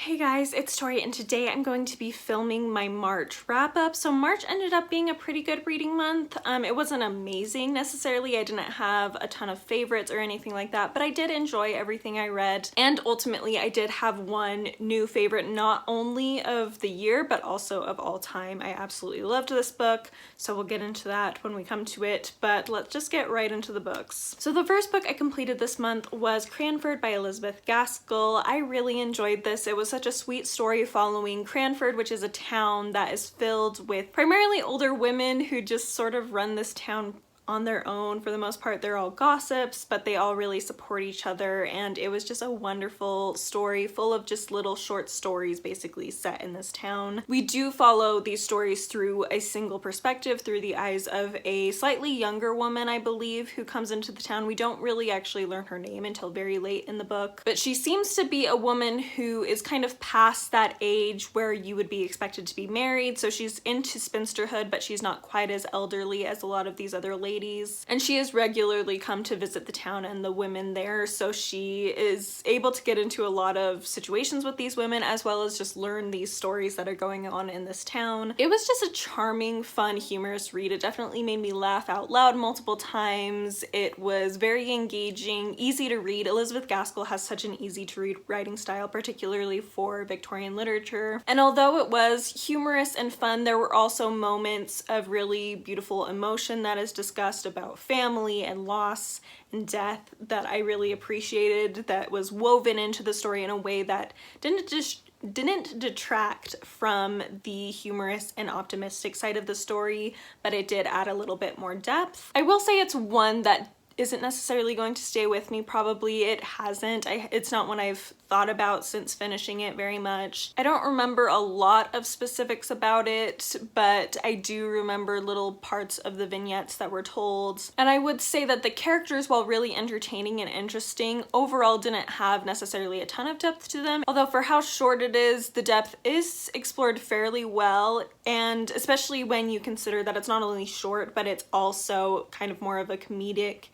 Hey guys, it's Tori and today I'm going to be filming my March wrap-up. So March ended up being a pretty good reading month. It wasn't amazing necessarily. I didn't have a ton of favorites or anything like that, but I did enjoy everything I read. And ultimately I did have one new favorite, not only of the year, but also of all time. I absolutely loved this book, so we'll get into that when we come to it, but let's just get right into the books. So the first book I completed this month was Cranford by Elizabeth Gaskell. I really enjoyed this. It was such a sweet story following Cranford, which is a town that is filled with primarily older women who just sort of run this town on their own. For the most part, they're all gossips, but they all really support each other, and it was just a wonderful story full of just little short stories basically set in this town. We do follow these stories through a single perspective, through the eyes of a slightly younger woman, I believe, who comes into the town. We don't really actually learn her name until very late in the book, but she seems to be a woman who is kind of past that age where you would be expected to be married. So she's into spinsterhood, but she's not quite as elderly as a lot of these other ladies. And she has regularly come to visit the town and the women there, so she is able to get into a lot of situations with these women, as well as just learn these stories that are going on in this town. It was just a charming, fun, humorous read. It definitely made me laugh out loud multiple times. It was very engaging, easy to read. Elizabeth Gaskell has such an easy to read writing style, particularly for Victorian literature. And although it was humorous and fun, there were also moments of really beautiful emotion that is discussed about family and loss and death that I really appreciated, that was woven into the story in a way that didn't detract from the humorous and optimistic side of the story, but it did add a little bit more depth. I will say it's one that isn't necessarily going to stay with me. Probably it hasn't. It's not one I've thought about since finishing it very much. I don't remember a lot of specifics about it, but I do remember little parts of the vignettes that were told. And I would say that the characters, while really entertaining and interesting, overall didn't have necessarily a ton of depth to them. Although for how short it is, the depth is explored fairly well, and especially when you consider that it's not only short, but it's also kind of more of a comedic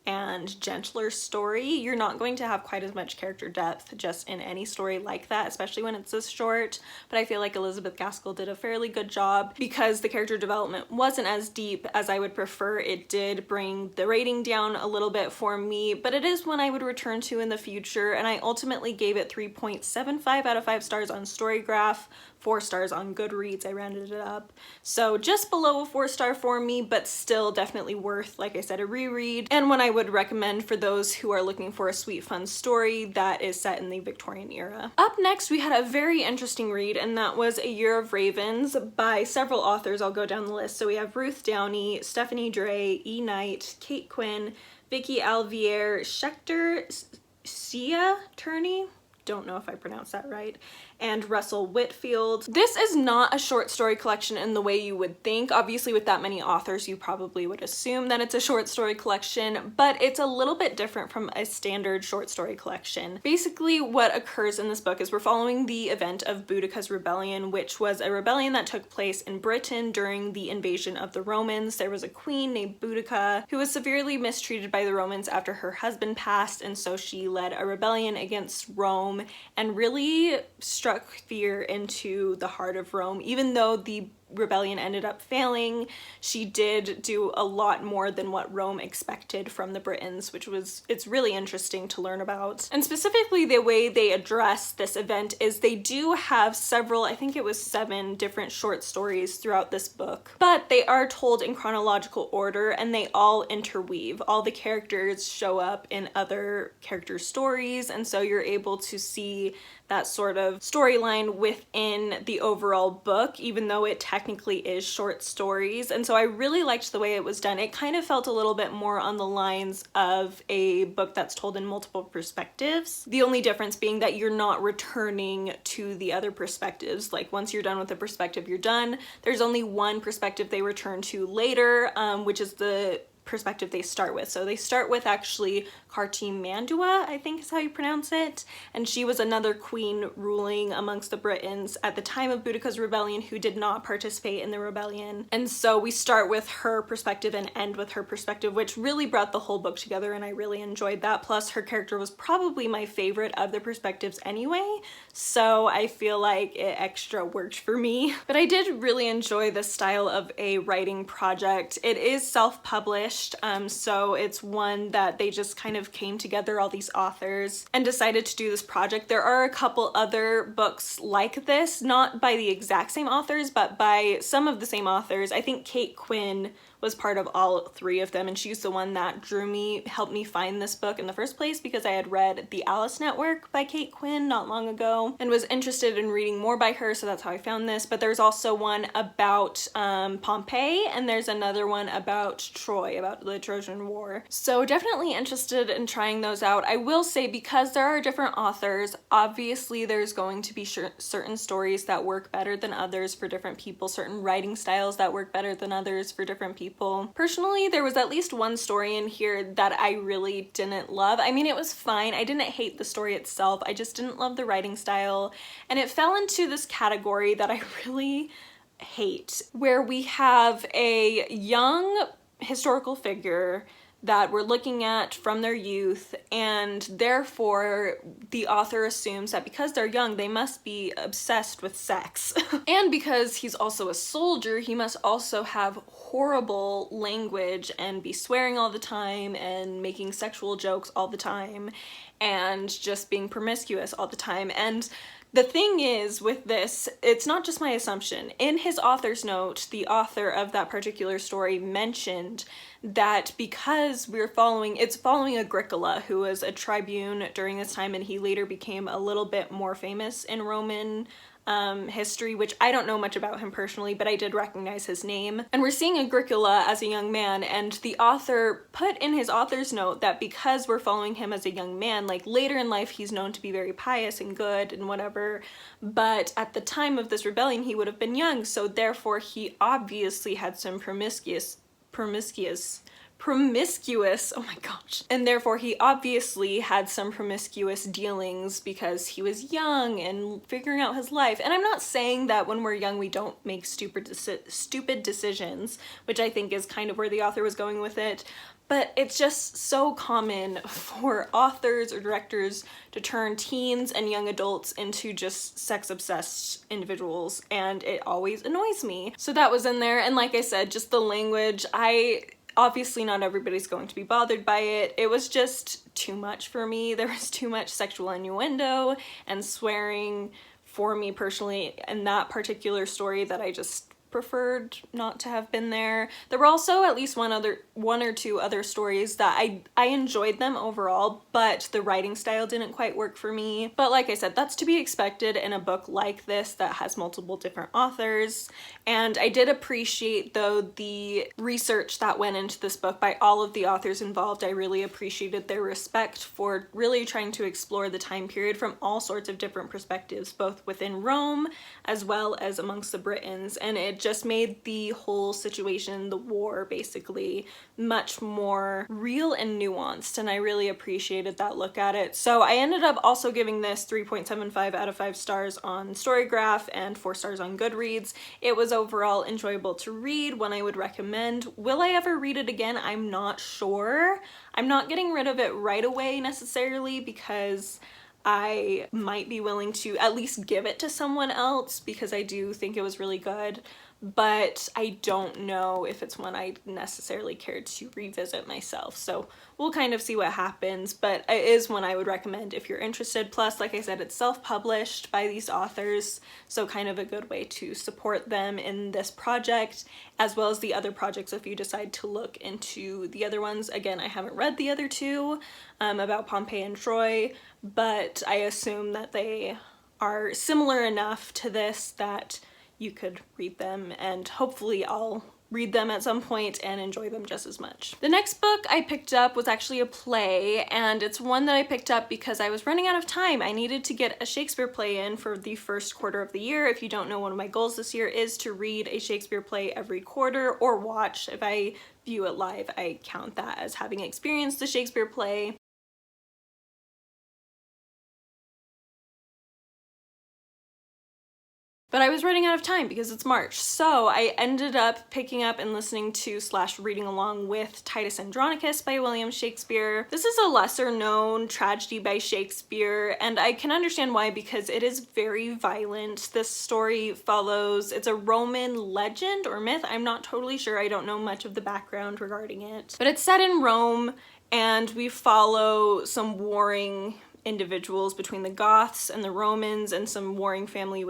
and gentler story. You're not going to have quite as much character depth just in any story like that, especially when it's this short, but I feel like Elizabeth Gaskell did a fairly good job. Because the character development wasn't as deep as I would prefer, it did bring the rating down a little bit for me, but it is one I would return to in the future, and I ultimately gave it 3.75 out of 5 stars on Storygraph, 4 stars on Goodreads. I rounded it up. So just below a 4-star for me, but still definitely worth, like I said, a reread, and one I would recommend for those who are looking for a sweet, fun story that is set in the Victorian era. Up next, we had a very interesting read, and that was A Year of Ravens by several authors. I'll go down the list. So we have Ruth Downey, Stephanie Dray, E. Knight, Kate Quinn, Vicky Alvier, Schechter, Sia Turney, don't know if I pronounced that right, and Russell Whitfield. This is not a short story collection in the way you would think. Obviously, with that many authors, you probably would assume that it's a short story collection, but it's a little bit different from a standard short story collection. Basically, what occurs in this book is we're following the event of Boudicca's rebellion, which was a rebellion that took place in Britain during the invasion of the Romans. There was a queen named Boudicca who was severely mistreated by the Romans after her husband passed, and so she led a rebellion against Rome and really struck fear into the heart of Rome. Even though the rebellion ended up failing, she did do a lot more than what Rome expected from the Britons, which was, it's really interesting to learn about. And specifically the way they address this event is they do have several, I think it was 7 different short stories throughout this book, but they are told in chronological order and they all interweave. All the characters show up in other characters' stories, and so you're able to see that sort of storyline within the overall book, even though it technically is short stories. And so I really liked the way it was done. It kind of felt a little bit more on the lines of a book that's told in multiple perspectives. The only difference being that you're not returning to the other perspectives. Like once you're done with the perspective, you're done. There's only one perspective they return to later, which is the perspective they start with. So they start with actually Cartier Mandua, I think is how you pronounce it, and she was another queen ruling amongst the Britons at the time of Boudicca's rebellion who did not participate in the rebellion. And so we start with her perspective and end with her perspective, which really brought the whole book together, and I really enjoyed that. Plus her character was probably my favorite of the perspectives anyway, so I feel like it extra worked for me. But I did really enjoy the style of a writing project. It is self-published, so it's one that they just kind of came together, all these authors, and decided to do this project. There are a couple other books like this, not by the exact same authors, but by some of the same authors. I think Kate Quinn was part of all three of them, and she's the one that helped me find this book in the first place, because I had read The Alice Network by Kate Quinn not long ago and was interested in reading more by her, so that's how I found this. But there's also one about Pompeii, and there's another one about Troy, about the Trojan War. So definitely interested in trying those out. I will say, because there are different authors, obviously there's going to be certain stories that work better than others for different people, certain writing styles that work better than others for different people. Personally, there was at least one story in here that I really didn't love. I mean, it was fine. I didn't hate the story itself. I just didn't love the writing style, and it fell into this category that I really hate, where we have a young historical figure that we're looking at from their youth, and therefore the author assumes that because they're young, they must be obsessed with sex. And because he's also a soldier, he must also have horrible language and be swearing all the time and making sexual jokes all the time and just being promiscuous all the time. And the thing is with this, it's not just my assumption. In his author's note, the author of that particular story mentioned that because it's following Agricola, who was a tribune during this time, and he later became a little bit more famous in Roman history, which I don't know much about him personally, but I did recognize his name. And we're seeing Agricola as a young man, and the author put in his author's note that because we're following him as a young man, like later in life he's known to be very pious and good and whatever, but at the time of this rebellion he would have been young, so therefore he obviously had some promiscuous, oh my gosh. And therefore he obviously had some promiscuous dealings because he was young and figuring out his life. And I'm not saying that when we're young we don't make stupid decisions, which I think is kind of where the author was going with it. But it's just so common for authors or directors to turn teens and young adults into just sex-obsessed individuals, and it always annoys me. So that was in there, and like I said, just the language, obviously not everybody's going to be bothered by it. It was just too much for me. There was too much sexual innuendo and swearing for me personally in that particular story that I just preferred not to have been there. There were also at least one or two other stories that I enjoyed them overall, but the writing style didn't quite work for me. But like I said, that's to be expected in a book like this that has multiple different authors. And I did appreciate, though, the research that went into this book by all of the authors involved. I really appreciated their respect for really trying to explore the time period from all sorts of different perspectives, both within Rome as well as amongst the Britons, and it just made the whole situation, the war basically, much more real and nuanced, and I really appreciated that look at it. So I ended up also giving this 3.75 out of 5 stars on Storygraph and 4 stars on Goodreads. It was overall enjoyable to read, one I would recommend. Will I ever read it again? I'm not sure. I'm not getting rid of it right away necessarily, because I might be willing to at least give it to someone else because I do think it was really good, but I don't know if it's one I necessarily cared to revisit myself. So we'll kind of see what happens, but it is one I would recommend if you're interested. Plus, like I said, it's self-published by these authors, so kind of a good way to support them in this project, as well as the other projects if you decide to look into the other ones. Again, I haven't read the other two about Pompeii and Troy, but I assume that they are similar enough to this that you could read them, and hopefully I'll read them at some point and enjoy them just as much. The next book I picked up was actually a play, and it's one that I picked up because I was running out of time. I needed to get a Shakespeare play in for the first quarter of the year. If you don't know, one of my goals this year is to read a Shakespeare play every quarter, or watch. If I view it live, I count that as having experienced the Shakespeare play. But I was running out of time because it's March, so I ended up picking up and listening to / reading along with Titus Andronicus by William Shakespeare. This is a lesser known tragedy by Shakespeare, and I can understand why, because it is very violent. This story follows, it's a Roman legend or myth, I'm not totally sure, I don't know much of the background regarding it. But it's set in Rome, and we follow some warring individuals between the Goths and the Romans, and some warring family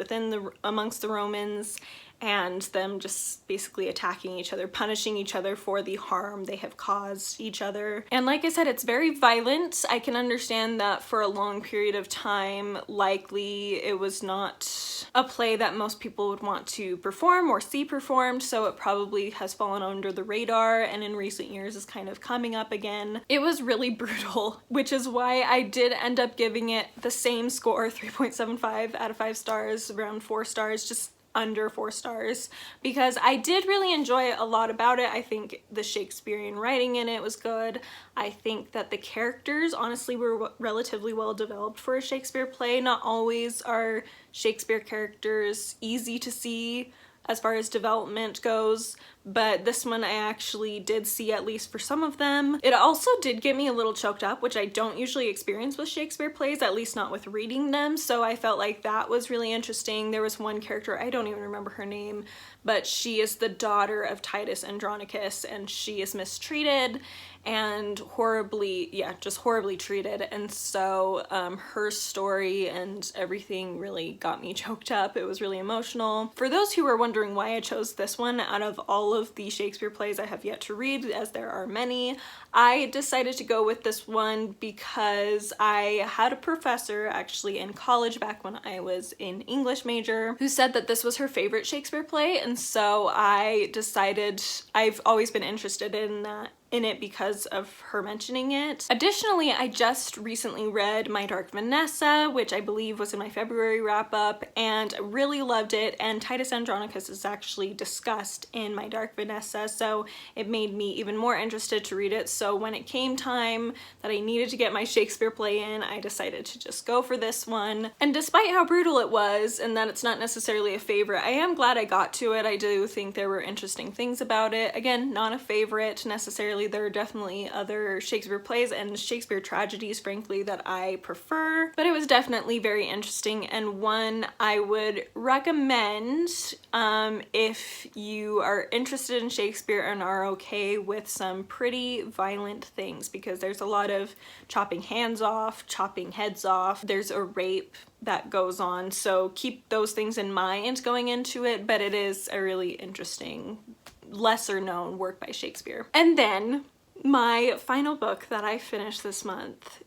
amongst the Romans, and them just basically attacking each other, punishing each other for the harm they have caused each other. And like I said, it's very violent. I can understand that for a long period of time, likely it was not a play that most people would want to perform or see performed, so it probably has fallen under the radar, and in recent years is kind of coming up again. It was really brutal, which is why I did end up giving it the same score, 3.75 out of 5 stars, around 4 stars, just under 4 stars, because I did really enjoy a lot about it. I think the Shakespearean writing in it was good. I think that the characters honestly were relatively well developed for a Shakespeare play. Not always are Shakespeare characters easy to see as far as development goes, but this one I actually did see, at least for some of them. It also did get me a little choked up, which I don't usually experience with Shakespeare plays, at least not with reading them, so I felt like that was really interesting. There was one character, I don't even remember her name, but she is the daughter of Titus Andronicus, and she is mistreated and just horribly treated, and so her story and everything really got me choked up. It was really emotional. For those who were wondering why I chose this one out of all of the Shakespeare plays I have yet to read, as there are many, I decided to go with this one because I had a professor actually in college back when I was in English major who said that this was her favorite Shakespeare play, and so I decided, I've always been interested in it because of her mentioning it. Additionally, I just recently read My Dark Vanessa, which I believe was in my February wrap-up, and really loved it, and Titus Andronicus is actually discussed in My Dark Vanessa, so it made me even more interested to read it. So when it came time that I needed to get my Shakespeare play in, I decided to just go for this one. And despite how brutal it was, and that it's not necessarily a favorite, I am glad I got to it. I do think there were interesting things about it. Again, not a favorite necessarily. There are definitely other Shakespeare plays and Shakespeare tragedies, frankly, that I prefer, but it was definitely very interesting, and one I would recommend if you are interested in Shakespeare and are okay with some pretty violent things, because there's a lot of chopping hands off, chopping heads off, there's a rape that goes on, so keep those things in mind going into it, but it is a really interesting, lesser known work by Shakespeare. And then my final book that I finished this month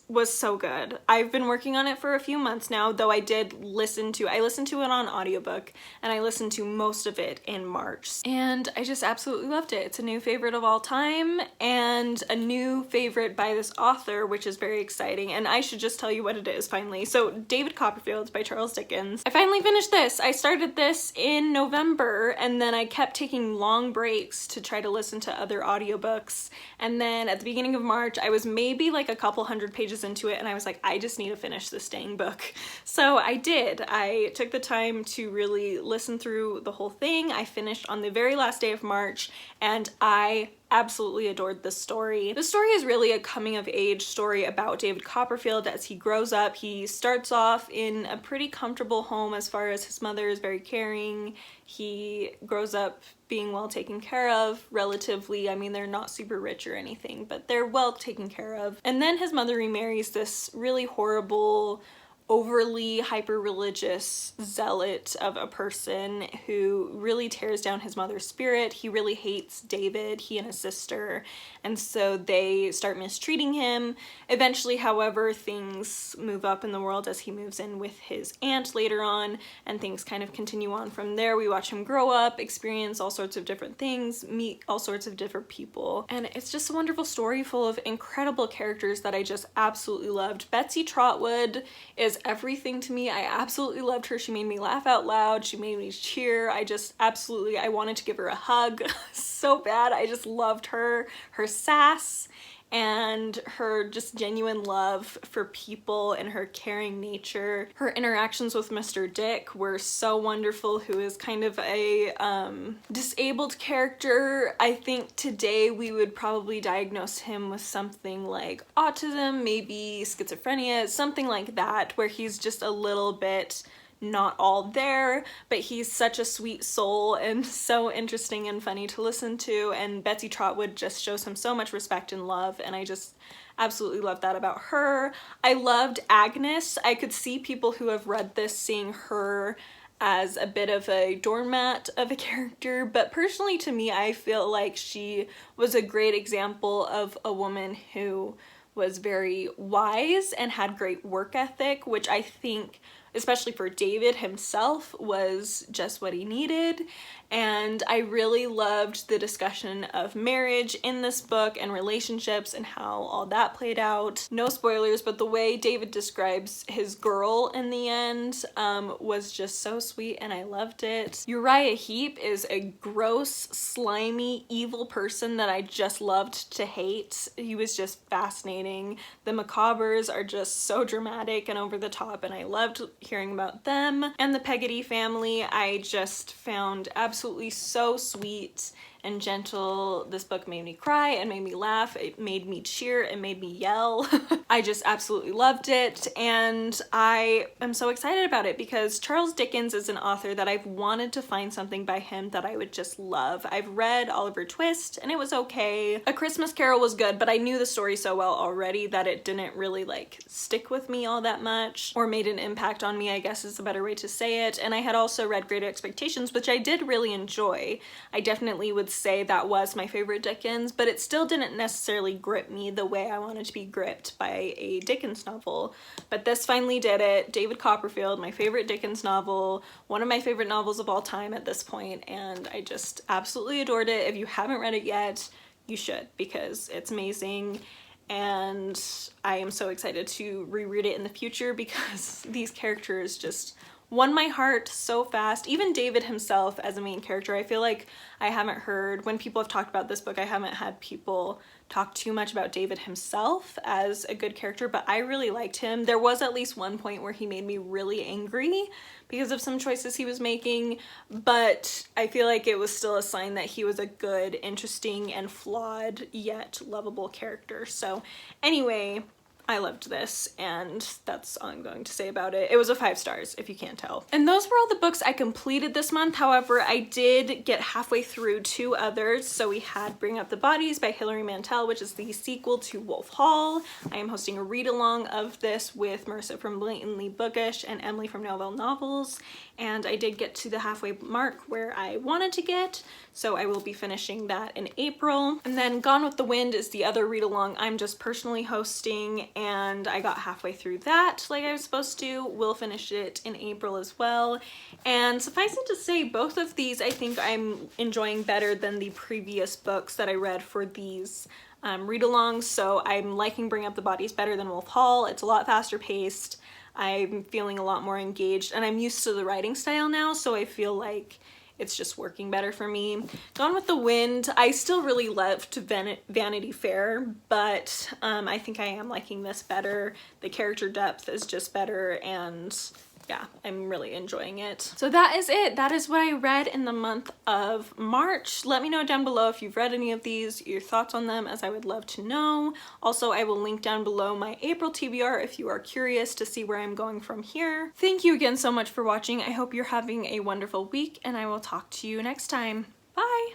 was so good. I've been working on it for a few months now, though I listened to it on audiobook, and I listened to most of it in March, and I just absolutely loved it. It's a new favorite of all time, and a new favorite by this author, which is very exciting, and I should just tell you what it is finally. So David Copperfield by Charles Dickens. I finally finished this. I started this in November, and then I kept taking long breaks to try to listen to other audiobooks, and then at the beginning of March, I was maybe like a couple hundred pages into it, and I was like, I just need to finish this dang book. So I did. I took the time to really listen through the whole thing. I finished on the very last day of March, and I absolutely adored this story. The story is really a coming-of-age story about David Copperfield as he grows up. He starts off in a pretty comfortable home as far as his mother is very caring. He grows up being well taken care of, relatively. I mean, they're not super rich or anything, but they're well taken care of. And then his mother remarries this really horrible, overly hyper-religious zealot of a person who really tears down his mother's spirit. He really hates David, he and his sister, and so they start mistreating him. Eventually, however, things move up in the world as he moves in with his aunt later on, and things kind of continue on from there. We watch him grow up, experience all sorts of different things, meet all sorts of different people, and it's just a wonderful story full of incredible characters that I just absolutely loved. Betsy Trotwood is everything to me. I absolutely loved her. She made me laugh out loud. She made me cheer. I wanted to give her a hug so bad. I just loved her sass, and her just genuine love for people and her caring nature. Her interactions with Mr. Dick were so wonderful, who is kind of a disabled character. I think today we would probably diagnose him with something like autism, maybe schizophrenia, something like that, where he's just a little bit not all there, but he's such a sweet soul and so interesting and funny to listen to, and Betsy Trotwood just shows him so much respect and love, and I just absolutely love that about her. I loved Agnes. I could see people who have read this seeing her as a bit of a doormat of a character, but personally to me, I feel like she was a great example of a woman who was very wise and had great work ethic, which I think, especially for David himself, was just what he needed. And I really loved the discussion of marriage in this book and relationships and how all that played out. No spoilers, but the way David describes his girl in the end was just so sweet, and I loved it. Uriah Heep is a gross, slimy, evil person that I just loved to hate. He was just fascinating. The Macabres are just so dramatic and over the top, and I loved hearing about them. And the Peggotty family I just found absolutely so sweet and gentle. This book made me cry and made me laugh. It made me cheer and made me yell. I just absolutely loved it, and I am so excited about it because Charles Dickens is an author that I've wanted to find something by him that I would just love. I've read Oliver Twist and it was okay. A Christmas Carol was good, but I knew the story so well already that it didn't really like stick with me all that much, or made an impact on me, I guess is a better way to say it. And I had also read Great Expectations, which I did really enjoy. I definitely would say that was my favorite Dickens, but it still didn't necessarily grip me the way I wanted to be gripped by a Dickens novel. But this finally did it. David Copperfield, my favorite Dickens novel, one of my favorite novels of all time at this point, and I just absolutely adored it. If you haven't read it yet, you should, because it's amazing. And I am so excited to reread it in the future because these characters just won my heart so fast. Even David himself as a main character, I feel like I haven't heard, when people have talked about this book, I haven't had people talk too much about David himself as a good character, but I really liked him. There was at least one point where he made me really angry because of some choices he was making, but I feel like it was still a sign that he was a good, interesting, and flawed yet lovable character. So anyway, I loved this, and that's all I'm going to say about it. It was a 5 stars, if you can't tell. And those were all the books I completed this month. However, I did get halfway through 2 others. So we had Bring Up the Bodies by Hilary Mantel, which is the sequel to Wolf Hall. I am hosting a read-along of this with Marissa from Blatantly Bookish and Emily from Novel Novels, and I did get to the halfway mark where I wanted to get, so I will be finishing that in April. And then Gone with the Wind is the other read-along I'm just personally hosting, and I got halfway through that like I was supposed to. We'll finish it in April as well. And suffice it to say, both of these I think I'm enjoying better than the previous books that I read for these read-alongs. So I'm liking Bring Up the Bodies better than Wolf Hall. It's a lot faster paced. I'm feeling a lot more engaged, and I'm used to the writing style now, so I feel like it's just working better for me. Gone with the Wind, I still really loved Vanity Fair, but I think I am liking this better. The character depth is just better, and yeah, I'm really enjoying it. So that is it. That is what I read in the month of March. Let me know down below if you've read any of these, your thoughts on them, as I would love to know. Also, I will link down below my April TBR if you are curious to see where I'm going from here. Thank you again so much for watching. I hope you're having a wonderful week, and I will talk to you next time. Bye!